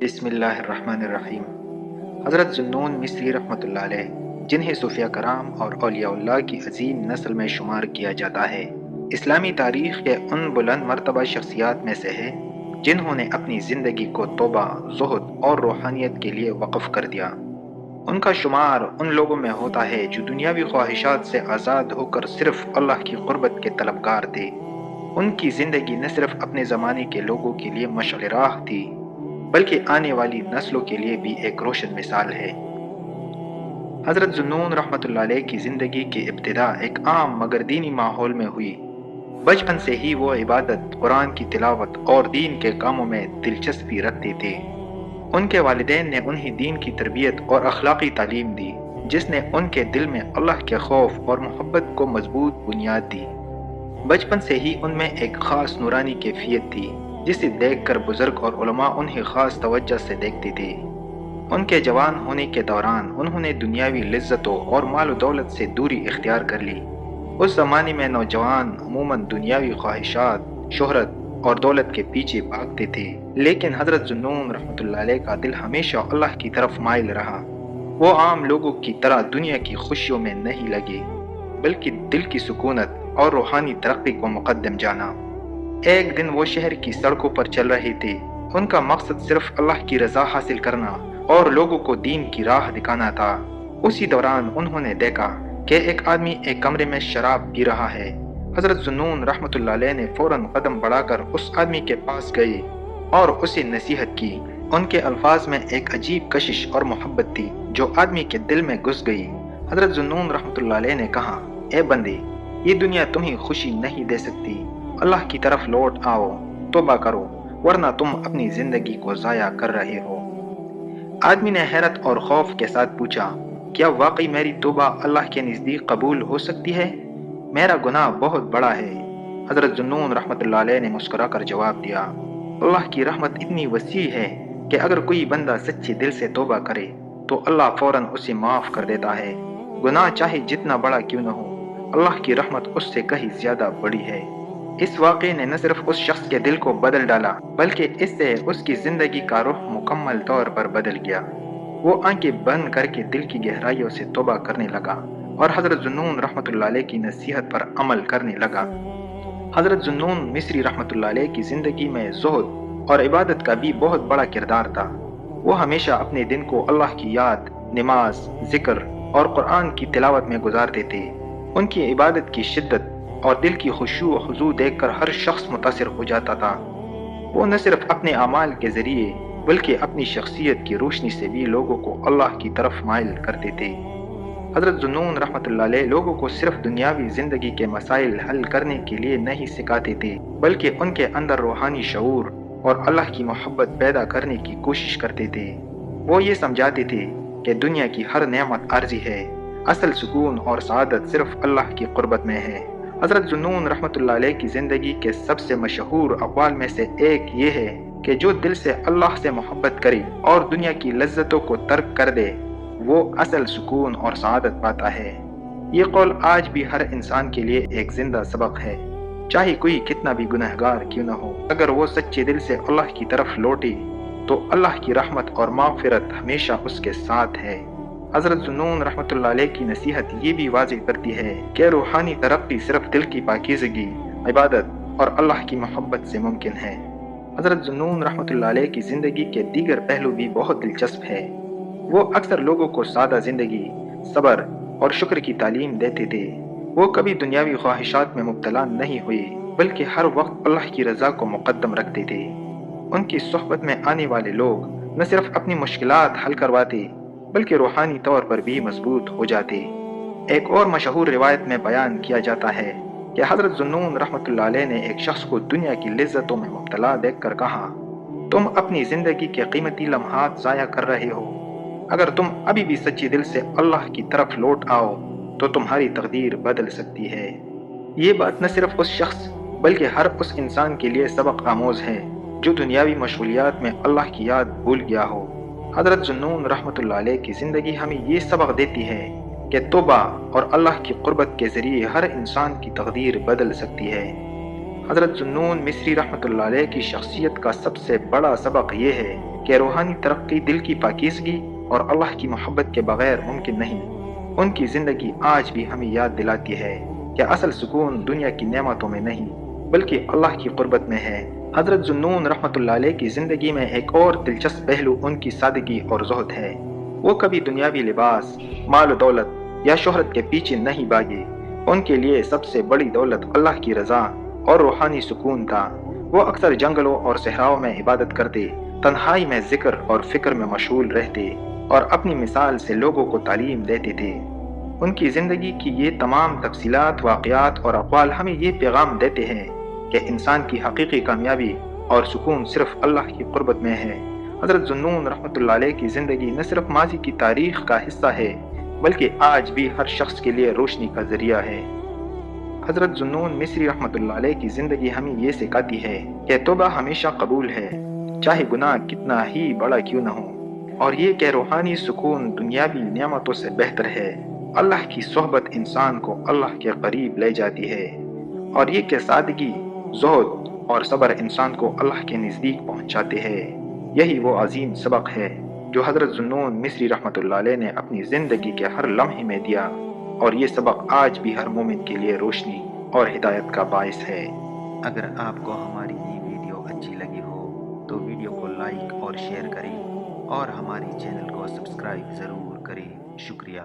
بسم اللہ الرحمن الرحیم۔ حضرت ذوالنون مصری رحمۃ اللہ علیہ، جنہیں صوفیہ کرام اور اولیاء اللہ کی عظیم نسل میں شمار کیا جاتا ہے، اسلامی تاریخ کے ان بلند مرتبہ شخصیات میں سے ہے جنہوں نے اپنی زندگی کو توبہ، زہد اور روحانیت کے لیے وقف کر دیا۔ ان کا شمار ان لوگوں میں ہوتا ہے جو دنیاوی خواہشات سے آزاد ہو کر صرف اللہ کی قربت کے طلبگار تھے۔ ان کی زندگی نہ صرف اپنے زمانے کے لوگوں کے لیے مشعل راہ تھی، بلکہ آنے والی نسلوں کے لیے بھی ایک روشن مثال ہے۔ حضرت ذوالنون رحمۃ اللہ علیہ کی زندگی کی ابتدا ایک عام مگر دینی ماحول میں ہوئی۔ بچپن سے ہی وہ عبادت، قرآن کی تلاوت اور دین کے کاموں میں دلچسپی رکھتے تھے۔ ان کے والدین نے انہیں دین کی تربیت اور اخلاقی تعلیم دی، جس نے ان کے دل میں اللہ کے خوف اور محبت کو مضبوط بنیاد دی۔ بچپن سے ہی ان میں ایک خاص نورانی کیفیت تھی، جسے دیکھ کر بزرگ اور علماء انہیں خاص توجہ سے دیکھتے تھے۔ ان کے جوان ہونے کے دوران انہوں نے دنیاوی لذتوں اور مال و دولت سے دوری اختیار کر لی۔ اس زمانے میں نوجوان عموماً دنیاوی خواہشات، شہرت اور دولت کے پیچھے بھاگتے تھے، لیکن حضرت ذوالنون رحمۃ اللہ علیہ کا دل ہمیشہ اللہ کی طرف مائل رہا۔ وہ عام لوگوں کی طرح دنیا کی خوشیوں میں نہیں لگے، بلکہ دل کی سکونت اور روحانی ترقی کو مقدم جانا۔ ایک دن وہ شہر کی سڑکوں پر چل رہے تھے۔ ان کا مقصد صرف اللہ کی رضا حاصل کرنا اور لوگوں کو دین کی راہ دکھانا تھا۔ اسی دوران انہوں نے دیکھا کہ ایک آدمی ایک کمرے میں شراب پی رہا ہے۔ حضرت ذوالنون رحمۃ اللہ علیہ نے فوراً قدم بڑھا کر اس آدمی کے پاس گئے اور اسے نصیحت کی۔ ان کے الفاظ میں ایک عجیب کشش اور محبت تھی جو آدمی کے دل میں گھس گئی۔ حضرت ذوالنون رحمۃ اللہ علیہ نے کہا، اے بندے، یہ دنیا تمہیں خوشی نہیں دے سکتی۔ اللہ کی طرف لوٹ آؤ، توبہ کرو، ورنہ تم اپنی زندگی کو ضائع کر رہے ہو۔ آدمی نے حیرت اور خوف کے ساتھ پوچھا، کیا واقعی میری توبہ اللہ کے نزدیک قبول ہو سکتی ہے؟ میرا گناہ بہت بڑا ہے۔ حضرت ذوالنون رحمۃ اللہ علیہ نے مسکرا کر جواب دیا، اللہ کی رحمت اتنی وسیع ہے کہ اگر کوئی بندہ سچے دل سے توبہ کرے تو اللہ فوراً اسے معاف کر دیتا ہے۔ گناہ چاہے جتنا بڑا کیوں نہ ہو، اللہ کی رحمت اس سے کہیں زیادہ بڑی ہے۔ اس واقعے نے نہ صرف اس شخص کے دل کو بدل ڈالا، بلکہ اس سے اس کی زندگی کا رخ مکمل طور پر بدل گیا۔ وہ آنکھیں بند کر کے دل کی گہرائیوں سے توبہ کرنے لگا اور حضرت ذوالنون رحمۃ اللہ علیہ کی نصیحت پر عمل کرنے لگا۔ حضرت ذوالنون مصری رحمۃ اللہ علیہ کی زندگی میں زہد اور عبادت کا بھی بہت بڑا کردار تھا۔ وہ ہمیشہ اپنے دن کو اللہ کی یاد، نماز، ذکر اور قرآن کی تلاوت میں گزارتے تھے۔ ان کی عبادت کی شدت اور دل کی خشوع و خضوع دیکھ کر ہر شخص متاثر ہو جاتا تھا۔ وہ نہ صرف اپنے اعمال کے ذریعے بلکہ اپنی شخصیت کی روشنی سے بھی لوگوں کو اللہ کی طرف مائل کرتے تھے۔ حضرت ذوالنون رحمۃ اللہ علیہ لوگوں کو صرف دنیاوی زندگی کے مسائل حل کرنے کے لیے نہیں سکھاتے تھے، بلکہ ان کے اندر روحانی شعور اور اللہ کی محبت پیدا کرنے کی کوشش کرتے تھے۔ وہ یہ سمجھاتے تھے کہ دنیا کی ہر نعمت عارضی ہے، اصل سکون اور سعادت صرف اللہ کی قربت میں ہے۔ حضرت ذوالنون رحمۃ اللہ علیہ کی زندگی کے سب سے مشہور اقوال میں سے ایک یہ ہے کہ جو دل سے اللہ سے محبت کرے اور دنیا کی لذتوں کو ترک کر دے، وہ اصل سکون اور سعادت پاتا ہے۔ یہ قول آج بھی ہر انسان کے لیے ایک زندہ سبق ہے، چاہے کوئی کتنا بھی گنہگار کیوں نہ ہو۔ اگر وہ سچے دل سے اللہ کی طرف لوٹے تو اللہ کی رحمت اور مغفرت ہمیشہ اس کے ساتھ ہے۔ حضرت ذوالنون رحمۃ اللہ علیہ کی نصیحت یہ بھی واضح کرتی ہے کہ روحانی ترقی صرف دل کی پاکیزگی، عبادت اور اللہ کی محبت سے ممکن ہے۔ حضرت ذوالنون رحمۃ اللہ علیہ کی زندگی کے دیگر پہلو بھی بہت دلچسپ ہے۔ وہ اکثر لوگوں کو سادہ زندگی، صبر اور شکر کی تعلیم دیتے تھے۔ وہ کبھی دنیاوی خواہشات میں مبتلا نہیں ہوئے، بلکہ ہر وقت اللہ کی رضا کو مقدم رکھتے تھے۔ ان کی صحبت میں آنے والے لوگ نہ صرف اپنی مشکلات حل کرواتے بلکہ روحانی طور پر بھی مضبوط ہو جاتے۔ ایک اور مشہور روایت میں بیان کیا جاتا ہے کہ حضرت ذوالنون رحمۃ اللہ علیہ نے ایک شخص کو دنیا کی لذتوں میں مبتلا دیکھ کر کہا، تم اپنی زندگی کے قیمتی لمحات ضائع کر رہے ہو۔ اگر تم ابھی بھی سچے دل سے اللہ کی طرف لوٹ آؤ تو تمہاری تقدیر بدل سکتی ہے۔ یہ بات نہ صرف اس شخص بلکہ ہر اس انسان کے لیے سبق آموز ہے جو دنیاوی مشغولیات میں اللہ کی یاد بھول گیا ہو۔ حضرت ذوالنون رحمۃ اللہ علیہ کی زندگی ہمیں یہ سبق دیتی ہے کہ توبہ اور اللہ کی قربت کے ذریعے ہر انسان کی تقدیر بدل سکتی ہے۔ حضرت ذوالنون مصری رحمۃ اللہ علیہ کی شخصیت کا سب سے بڑا سبق یہ ہے کہ روحانی ترقی دل کی پاکیزگی اور اللہ کی محبت کے بغیر ممکن نہیں۔ ان کی زندگی آج بھی ہمیں یاد دلاتی ہے کہ اصل سکون دنیا کی نعمتوں میں نہیں بلکہ اللہ کی قربت میں ہے۔ حضرت ذوالنون رحمۃ اللہ علیہ کی زندگی میں ایک اور دلچسپ پہلو ان کی سادگی اور زہد ہے۔ وہ کبھی دنیاوی لباس، مال و دولت یا شہرت کے پیچھے نہیں بھاگے۔ ان کے لیے سب سے بڑی دولت اللہ کی رضا اور روحانی سکون تھا۔ وہ اکثر جنگلوں اور صحراؤں میں عبادت کرتے، تنہائی میں ذکر اور فکر میں مشغول رہتے اور اپنی مثال سے لوگوں کو تعلیم دیتے تھے۔ ان کی زندگی کی یہ تمام تفصیلات، واقعات اور اقوال ہمیں یہ پیغام دیتے ہیں کہ انسان کی حقیقی کامیابی اور سکون صرف اللہ کی قربت میں ہے۔ حضرت ذوالنون رحمۃ اللہ علیہ کی زندگی نہ صرف ماضی کی تاریخ کا حصہ ہے بلکہ آج بھی ہر شخص کے لیے روشنی کا ذریعہ ہے۔ حضرت ذوالنون مصری رحمۃ اللہ علیہ کی زندگی ہمیں یہ سکھاتی ہے کہ توبہ ہمیشہ قبول ہے، چاہے گناہ کتنا ہی بڑا کیوں نہ ہو، اور یہ کہ روحانی سکون دنیاوی نعمتوں سے بہتر ہے۔ اللہ کی صحبت انسان کو اللہ کے قریب لے جاتی ہے، اور یہ کہ سادگی، زہد اور صبر انسان کو اللہ کے نزدیک پہنچاتے ہیں۔ یہی وہ عظیم سبق ہے جو حضرت ذوالنون مصری رحمۃ اللہ علیہ نے اپنی زندگی کے ہر لمحے میں دیا، اور یہ سبق آج بھی ہر مومن کے لیے روشنی اور ہدایت کا باعث ہے۔ اگر آپ کو ہماری یہ ویڈیو اچھی لگی ہو تو ویڈیو کو لائک اور شیئر کریں اور ہماری چینل کو سبسکرائب ضرور کریں۔ شکریہ۔